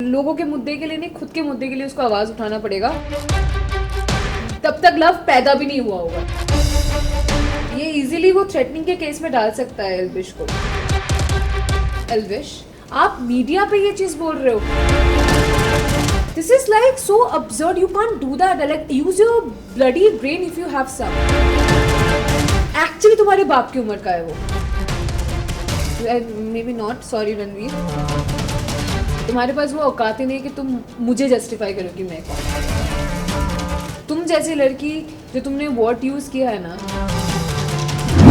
लोगों के मुद्दे के लिए नहीं, खुद के मुद्दे के लिए उसको आवाज उठाना पड़ेगा। तब तक लव पैदा भी नहीं हुआ होगा। ये इजीली वो थ्रेटनिंग के केस में डाल सकता है एल्विश को। एल्विश, आप मीडिया पे ये चीज बोल रहे हो। This is like so absurd, you can't do that. Like use your bloody brain if you have some. Actually तुम्हारे बाप की उम्र का है वो। Maybe not, sorry Ranveer, तुम्हारे पास वो औकात ही नहीं कि तुम मुझे जस्टिफाई करो कि मैं कौन। तुम जैसी लड़की जो तुमने वर्ड यूज किया है ना।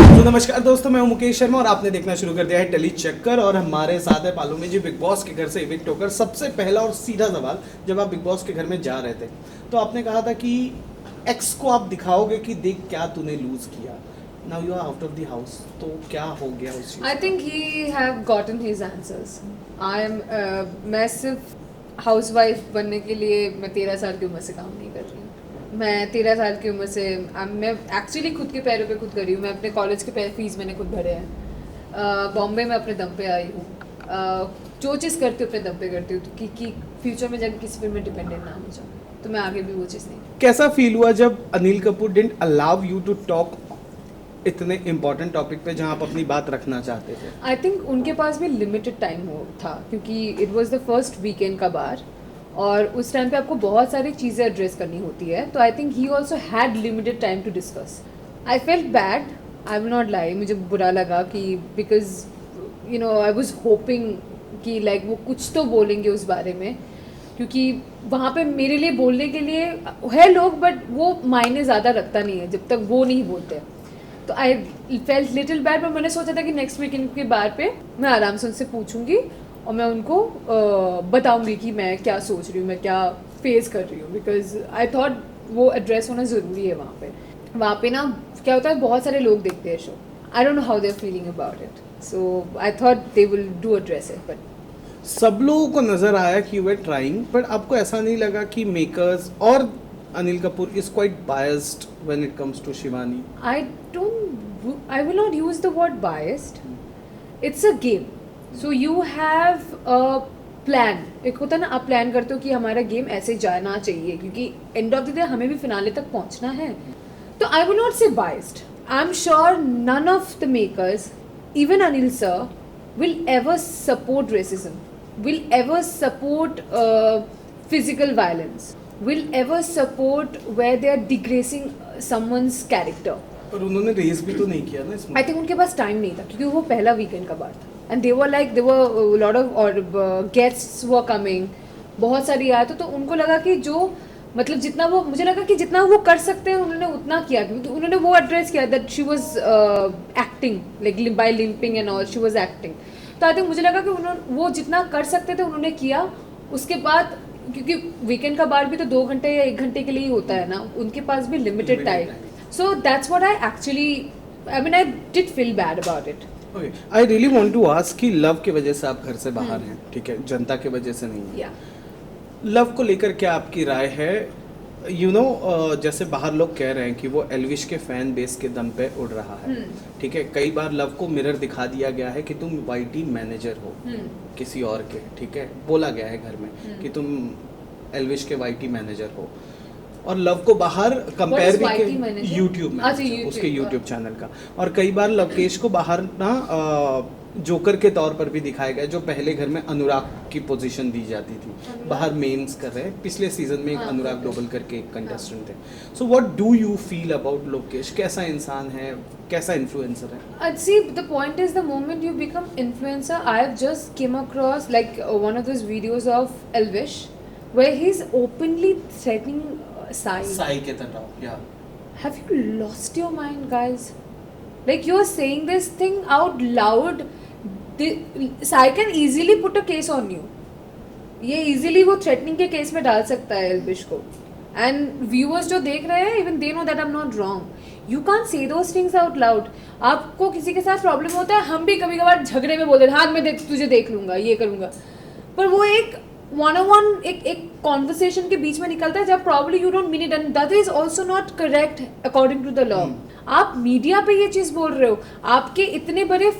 तो नमस्कार दोस्तों, मैं हूं मुकेश शर्मा और आपने देखना शुरू कर दिया है टेली चक्कर। और हमारे साथ है पालूमी जी, बिग बॉस के घर से इविक्ट होकर। सबसे पहला और सीधा सवाल, जब आप बिग बॉस के घर में जा रहे थे तो आपने कहा था कि एक्स को आप दिखाओगे कि देख क्या तूने लूज किया। Now you are out of the house, तो क्या हो गया उस चीज? I think he have gotten his answers. मैं सिर्फ हाउसवाइफ बनने के लिए मैं 13 साल की उम्र से काम नहीं कर रही हूँ। मैं 13 साल की उम्र से मैं एक्चुअली खुद के पैरों पे खुद करी हूँ। मैं अपने कॉलेज के फीस मैंने खुद भरे हैं। बॉम्बे में अपने दम पे आई हूँ। जो चीज़ करती हूँ अपने दम पे करती हूँ कि फ्यूचर में जाकर किसी पर मैं डिपेंडेंट ना हो जाऊँ, तो मैं आगे भी वो चीज़ नहीं। कैसा फील हुआ जब Anil Kapoor didn't allow you to talk इतने इम्पोर्टेंट टॉपिक पे जहाँ आप अपनी बात रखना चाहते थे? आई थिंक उनके पास भी लिमिटेड टाइम था, क्योंकि it was the first weekend का बार और उस टाइम पे आपको बहुत सारी चीज़ें एड्रेस करनी होती है। तो I think he also had limited time to discuss. I felt bad, I will not lie, मुझे बुरा लगा कि because you know I was hoping कि लाइक वो कुछ तो बोलेंगे उस बारे में, क्योंकि वहाँ पे मेरे लिए बोलने के लिए है लोग, बट वो मायने ज़्यादा रखता नहीं है जब तक वो नहीं बोलते। तो आई फेल्ट लिटिल बैड, पर मैंने सोचा था कि नेक्स्ट वीकेंड के बार पे मैं आराम से उनसे पूछूंगी और मैं उनको बताऊंगी कि मैं क्या सोच रही हूँ, मैं क्या फेस कर रही हूँ, बिकॉज आई थॉट वो एड्रेस होना ज़रूरी है वहाँ पे ना क्या होता है, बहुत सारे लोग देखते हैं show. I don't know how they are feeling about it, so I thought they will do address it. But सब लोगों को नजर आया कि यू वर ट्राइंग, बट आपको ऐसा नहीं लगा कि मेकर्स और Anil Kapoor is quite biased when it comes to Shivani? I will not use the word biased. It's a game. So you have a plan. एक होता है ना, आप प्लान करते हो कि हमारा गेम ऐसे जाना चाहिए, क्योंकि एंड ऑफ द डे हमें भी फिनाले तक पहुंचना है। तो I will not say biased. I'm sure none of the makers, even Anil sir, will ever support racism, will ever support physical violence, will ever support where they are degrading someone's character. पर उन्होंने race भी तो नहीं किया ना इसमें। I think उनके पास time नहीं था, क्योंकि वो पहला वीकेंड का बार था and they were lot of और guests were coming, बहुत सारी आए तो उनको लगा कि जो मतलब जितना वो, मुझे लगा कि जितना वो कर सकते हैं उन्होंने उतना किया, क्योंकि उन्होंने वो एड्रेस किया that she was acting like by limping and all, she was acting. तो आई थिंक मुझे लगा कि उन्होंने वो जितना कर सकते थे उन्होंने किया। उसके बाद क्योंकि वीकेंड का बार भी तो 2 घंटे या 1 घंटे के लिए ही होता है ना, उनके पास भी limited time. So that's what I actually, I mean I did feel bad about it. Okay, I really want to ask कि लव की वजह से आप घर से बाहर हैं, ठीक है, जनता की वजह से नहीं है। लव को लेकर क्या आपकी राय है? यू नो जैसे बाहर लोग कह रहे हैं कि वो एल्विश के फैन बेस के दम पे उड़ रहा है, ठीक है। कई बार लव को मिरर दिखा दिया गया है कि तुम वाईटी मैनेजर हो किसी और के, ठीक है, बोला गया है घर में कि तुम एल्विश के वाईटी मैनेजर हो। और लव को बाहर कंपेयर भी यूट्यूब में, उसके यूट्यूब चैनल का। और कई बार लवकेश को बाहर ना जोकर के तौर पर भी दिखाया गया, जो पहले घर में अनुराग की पोजीशन दी जाती थी, बाहर मेम्स कर रहे हैं। पिछले सीजन में एक अनुराग डोबल करके एक कंटेस्टेंट थे। So what do you feel about Lokesh? कैसा इंसान है, कैसा इन्फ्लुएंसर है? See, the point is the moment you become influencer, I have just came across like one of those videos of Elvish where he's openly threatening Sai के तरह, yeah. Have you lost your mind, guys? Like you're saying this thing out loud. Sai can easily put a case on you. ये easily वो threatening के case में डाल सकता है एल्विश को। And viewers जो देख रहे हैं, even they know that I'm not wrong. You can't say those things out loud. आपको किसी के साथ प्रॉब्लम होता है, हम भी कभी कभार झगड़े में बोलते हैं, हाँ मैं तुझे देख लूंगा, ये करूंगा, पर वो एक one-on-one एक कॉन्वर्सेशन के बीच में निकलता है जब probably you don't mean it, and that is also not correct according to the law. आप मीडिया पे ये चीज बोल रहे हो, आपके इतने बड़े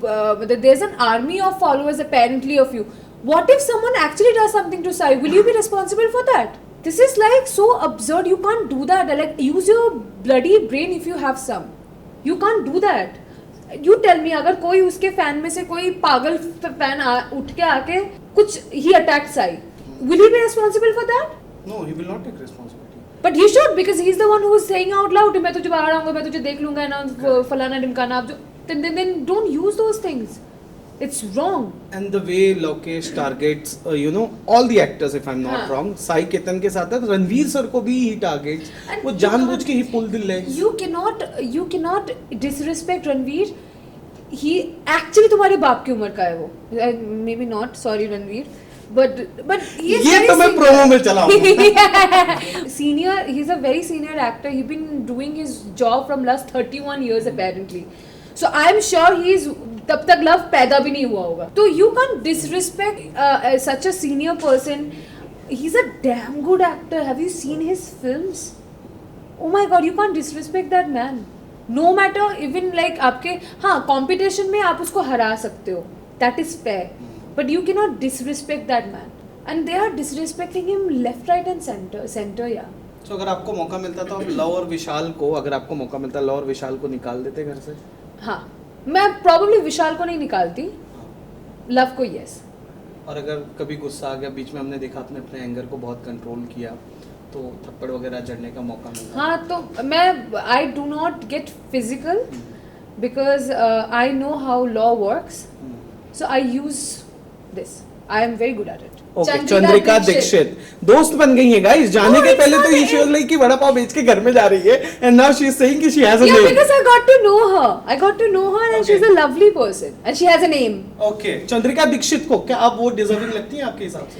there is an army of followers apparently of you, What if someone actually does something to Sai? Will you be responsible for that? This is like so absurd. You can't do that. Like, use your bloody brain if you have some. You can't do that. You tell me, अगर कोई उसके fan में से कोई पागल fan उठ के आके कुछ he attacked Sai, will he be responsible for that? No, he will not take responsibility. But he should, because he's the one who is saying out loud, मैं तुझे बाहर आऊँगा, मैं तुझे देख लूँगा ना, फलाना ढिमकाना, आप जो then don't use those things. It's wrong. And the way Lokesh targets, all the actors, if I'm not wrong, Sai Ketan के साथ है, रणवीर सर को भी he targets. And वो जानबूझ के ही pull the legs. You cannot disrespect Ranveer. He actually तुम्हारे बाप की उम्र का है वो. Maybe not. Sorry Ranveer. But he is ये तो मैं प्रोमो में चला हूँ. Senior. He's a very senior actor. He's been doing his job from last 31 years apparently. So I'm sure he's तब तक लव पैदा भी नहीं हुआ होगा. तो you can't disrespect such a senior person. He's a damn good actor. Have you seen his films? Oh my God, you can't disrespect that man. No matter even like आपके हाँ competition में आप उसको हरा सकते हो. That is fair. But you cannot disrespect that man. And they are disrespecting him left, right and center yeah. So अगर आपको मौका मिलता तो आप लव और विशाल को, अगर आपको मौका मिलता लव और विशाल को निकाल देते घर से? हाँ, मैं probably विशाल को नहीं निकालती, लव को yes. और अगर कभी गुस्सा आ गया बीच में, हमने देखा आपने अपने एंगर को बहुत कंट्रोल किया, तो थप्पड़ वगैरह जड़ने का मौका मिला? हाँ, तो मैं I do not get physical because I know how law works. So I use this. I am very good at it. Okay, Chandrika Dixit दोस्त बन गई है गाइस. जाने के पहले तो ये श्योर लाइक कि वड़ा पाव बेच के घर में जा रही है, and now she is saying कि she has a name. Yeah, because I got to know her and she's a lovely person and she has a name. Okay, Chandrika Dixit को क्या आप वो डिजर्विंग लगती हैं आपके हिसाब से?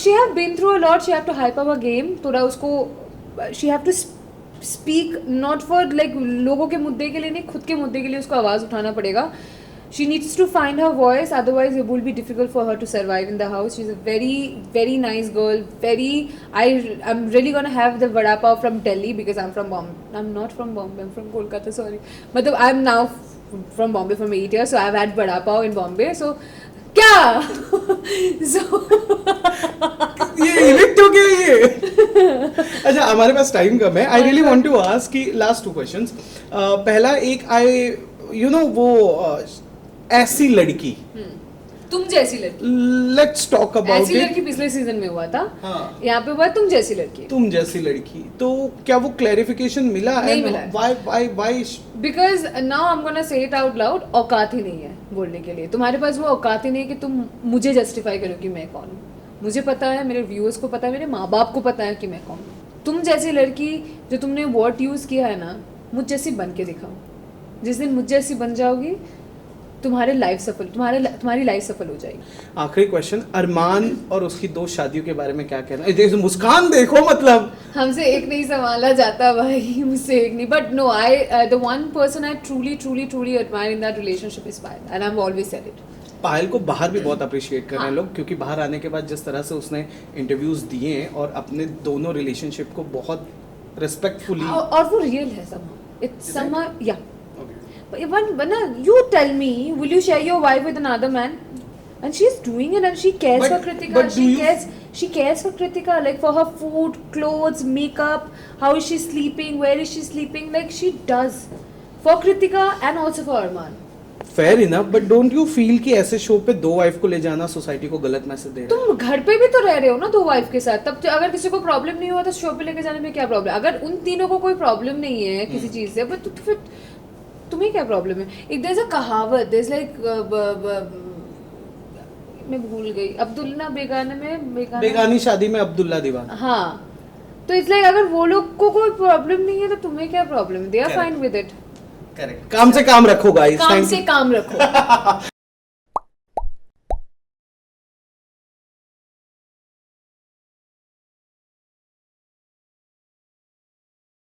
She have been through a lot. She have to hype up her game. थोड़ा उसको she have to speak not for like लोगों के मुद्दे के लिए नहीं, खुद के मुद्दे के लिए उसको आवाज उठाना पड़ेगा. She needs to find her voice, otherwise it will be difficult for her to survive in the house. She's a very, very nice girl. I'm really gonna have the vada pav from Delhi because I'm from Bombay. I'm not from Bombay. I'm from Kolkata. Sorry, but I'm now from Bombay from 8 years, so I've had vada pav in Bombay. So, क्या? So ये evict हो गया ये. अच्छा, हमारे पास time कम है. I really want to ask कि लास्ट 2 क्वेश्चंस. पहला एक वो ऐसी लड़की, तुम जैसी लड़की. लेट्स टॉक अबाउट ऐसी लड़की पिछले सीजन में हुआ था. हाँ. यहाँ पे हुआ तुम जैसी लड़की. तुम जैसी लड़की. तो क्या वो क्लैरिफिकेशन मिला? नहीं मिला. Why? Because now I'm gonna say it out loud. औकात ही नहीं है बोलने के लिए. तुम्हारे पास वो औकात ही नहीं है कि तुम मुझे जस्टिफाई करो कि मैं कौन हूँ. मुझे पता है, मेरे व्यूअर्स को पता है, मेरे माँ बाप को पता है कि मैं कौन हूँ. तुम जैसी लड़की जो तुमने वर्ड यूज किया है ना, मुझ जैसी बन के दिखाओ. जिस दिन मुझ जैसी बन जाओगी, तुम्हारी लाइफ सफल हो जाएगी. आखिरी क्वेश्चन, अरमान और उसकी 2 शादियों के बारे में क्या कहना है? मुस्कान देखो, मतलब हमसे एक नहीं संभाला जाता भाई, मुझसे एक नहीं. But no, the one person I truly admire in that relationship is Payal, and I've always said it. पायल को बाहर भी बहुत अप्रिशिएट कर रहे हैं लोग, क्योंकि बाहर आने के बाद जिस तरह से उसने इंटरव्यूज दिए हैं और अपने दोनों रिलेशनशिप को बहुत रिस्पेक्टफुली, और वो रियल है somehow. It's somehow, yeah. But you tell me, will you share your wife with another man? And she's doing it, and she cares for Kritika. She cares for Kritika, like for her food, clothes, makeup, how is she sleeping, where is she sleeping, like she does for Kritika and also for Arman. Fair enough, but don't you feel कि ऐसे show पे 2 wife को ले जाना society को गलत message दे रहा है? तुम घर पे भी तो रह रहे हो ना 2 वाइफ के साथ, तब अगर किसी को प्रॉब्लम नहीं हुआ तो शो पे लेके जाने में क्या प्रॉब्लम? अगर उन तीनों को कोई प्रॉब्लम नहीं है किसी चीज से, तो फिर तुम्हें क्या प्रॉब्लम है? एक देयर इज अ कहावत, देयर इज लाइक मैं भूल गई, अब्दुल्ला बेगाने में बेगानी शादी में अब्दुल्ला दीवाना. हाँ, तो इट्स लाइक अगर वो लोग को कोई प्रॉब्लम नहीं है तो तुम्हें क्या प्रॉब्लम है? They are fine with it. Correct. काम से काम रखो गाइस. काम से काम रखो.